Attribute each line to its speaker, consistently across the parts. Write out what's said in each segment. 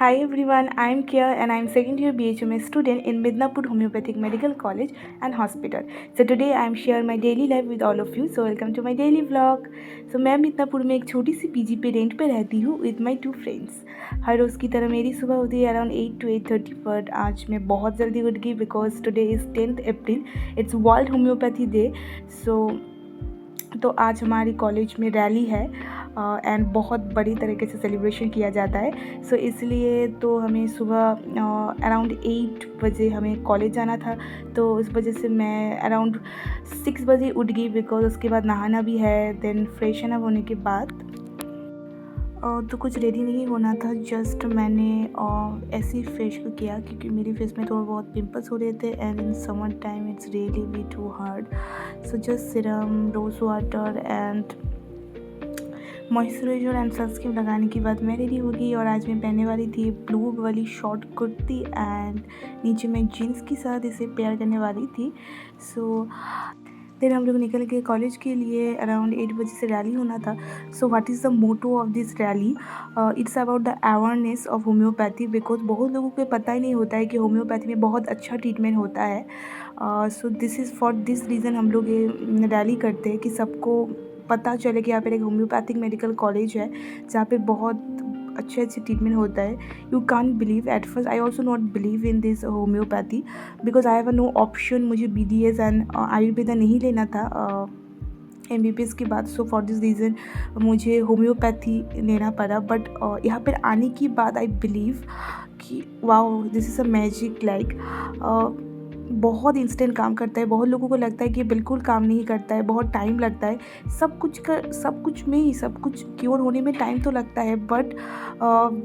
Speaker 1: Hi everyone, I'm Kia and I'm second year BHMS student in Midnapur Homeopathic Medical College and Hospital. So today I'm share my daily life with all of you. So welcome to my daily vlog. So मैं मिदनापुर में एक छोटी सी PG पे rent पे रहती हूँ with my two friends. हर रोज़ की तरह मेरी सुबह होती है around 8 to 8:30 बट आज मैं बहुत जल्दी उठ गई because today is 10th April. It's World Homeopathy Day. तो आज हमारी कॉलेज में रैली है एंड बहुत बड़ी तरीके से सेलिब्रेशन किया जाता है। सो इसलिए तो हमें सुबह अराउंड 8 बजे हमें कॉलेज जाना था, तो उस वजह से मैं अराउंड 6 बजे उठ गई बिकॉज उसके बाद नहाना भी है। देन फ्रेशन अप होने के बाद तो कुछ रेडी नहीं होना था, जस्ट मैंने ऐसे ही फेस को किया क्योंकि मेरी फेस में थोड़ा बहुत पिंपल्स हो रहे थे and in summer time it's really we too hard. So just serum, rose water and moisturiser and sunscreen लगाने के बाद मैं रेडी हो गई। और आज मैं पहनने वाली थी ब्लू वाली शॉर्ट कुर्ती एंड नीचे मैं जीन्स के साथ इसे पेयर करने वाली थी। सो देन हम लोग निकल गए कॉलेज के लिए। अराउंड 8 बजे से रैली होना था। So what is the motto of this rally? It's about the awareness of homeopathy because बहुत लोगों को पता ही नहीं होता है कि होम्योपैथी में बहुत अच्छा ट्रीटमेंट होता है। So this is for this reason हम लोग ये रैली करते हैं कि सबको पता चले कि यहाँ पर एक होम्योपैथिक मेडिकल कॉलेज है जहाँ पे बहुत अच्छे ट्रीटमेंट होता है। You can't believe, at first I also not believe in this homeopathy because I have no option. मुझे BDS एंड आयुर्वेदा नहीं लेना था MBBS के बाद। सो फॉर दिस रीज़न मुझे होम्योपैथी लेना पड़ा। बट यहाँ पर आने के बाद आई बिलीव कि wow this is a magic. Like बहुत इंस्टेंट काम करता है। बहुत लोगों को लगता है कि बिल्कुल काम नहीं करता है, बहुत टाइम लगता है। सब कुछ में ही सब कुछ क्योर होने में टाइम तो लगता है, बट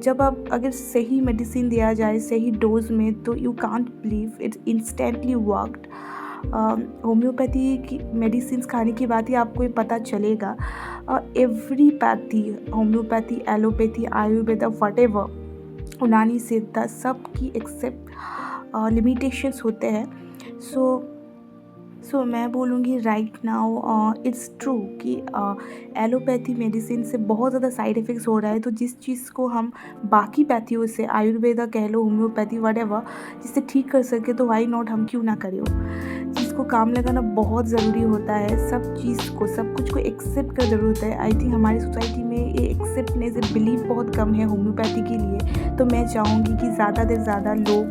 Speaker 1: जब आप अगर सही मेडिसिन दिया जाए सही डोज में तो you can't believe it's instantly worked. Homeopathy की मेडिसिन खाने के बाद ही आपको ये पता चलेगा। Every pathy, homeopathy, allopathy, Ayurveda, whatever, यूनानी, सिद्धा, सब की एक्सेप्ट लिमिटेशंस होते हैं। सो मैं बोलूँगी राइट नाउ इट्स ट्रू कि एलोपैथी मेडिसिन से बहुत ज़्यादा साइड इफ़ेक्ट्स हो रहा है। तो जिस चीज़ को हम बाकी पैथियों से, आयुर्वेदा कह लो, होम्योपैथी, व्हाटएवर, जिससे ठीक कर सके तो वाई नॉट, हम क्यों ना करें। जिसको काम लगाना बहुत ज़रूरी होता है। सब चीज़ को, सब कुछ को एक्सेप्ट कर ज़रूरत है। आई थिंक हमारी सोसाइटी में ये एक्सेप्टनेस, ये बिलीव बहुत कम है होम्योपैथी के लिए। तो मैं चाहूँगी कि ज़्यादा से ज़्यादा लोग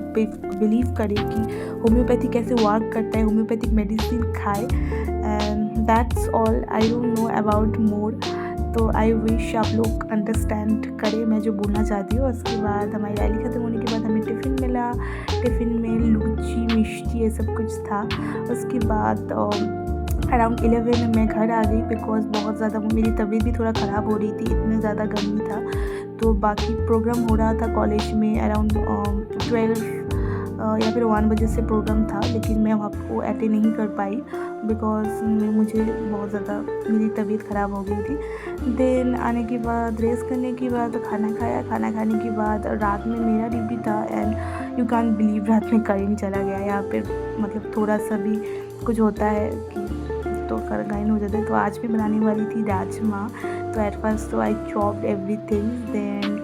Speaker 1: बिलीव करें कि होम्योपैथी कैसे वर्क करता है, होम्योपैथिक मेडिसिन खाए। And that's all, I don't know about more. तो आई विश आप लोग अंडरस्टैंड करें मैं जो बोलना चाहती हूँ। उसके बाद हमारी रैली ख़त्म होने के बाद हमें टिफ़िन मिला। टिफ़िन में लूची, मिष्टी, ये सब कुछ था। उसके बाद अराउंड 11 मैं घर आ गई बिकॉज बहुत ज़्यादा मेरी तबीयत भी थोड़ा ख़राब हो रही थी, इतने ज़्यादा गर्मी था। तो बाकी प्रोग्राम हो रहा था कॉलेज में अराउंड 12 या फिर 1 बजे से प्रोग्राम था, लेकिन मैं वहाँ को अटेंड नहीं कर पाई बिकॉज मुझे बहुत ज़्यादा मेरी तबीयत ख़राब हो गई थी। देन आने के बाद रेस्ट करने के बाद खाना खाया। खाना खाने के बाद रात में मेरा ड्यूटी था एंड यू कांट बिलीव रात में करेंट चला गया। यहाँ पे मतलब थोड़ा सा भी कुछ होता है कि तो गायन हो जाता है। तो आज भी बनाने वाली थी राजमा। तो एट फर्स्ट तो I chopped everything, then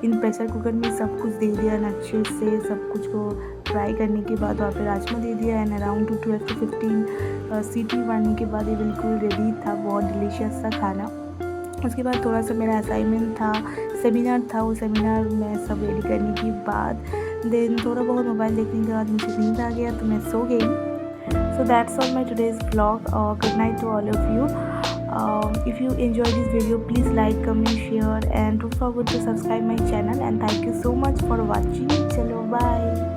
Speaker 1: in pressure cooker में सब कुछ दे दिया अच्छे से। सब कुछ को फ्राई करने के बाद वहाँ पे राजमा दे दिया एंड अराउंड 12 to 15 सीटी मारने के बाद ये बिल्कुल रेडी था। बहुत डिलीशियस सा खाना। उसके बाद थोड़ा सा मेरा असाइनमेंट था, सेमिनार था। वो सेमिनार में सब रेडी करने के बाद देन थोड़ा बहुत मोबाइल देखने के बाद मुझे नींद आ गया तो मैं सो गई। So that's all my today's vlog. Good night to all of you. If you enjoyed this video, please like, comment, share and don't forget to subscribe my channel. And thank you so much for watching. Chalo, bye.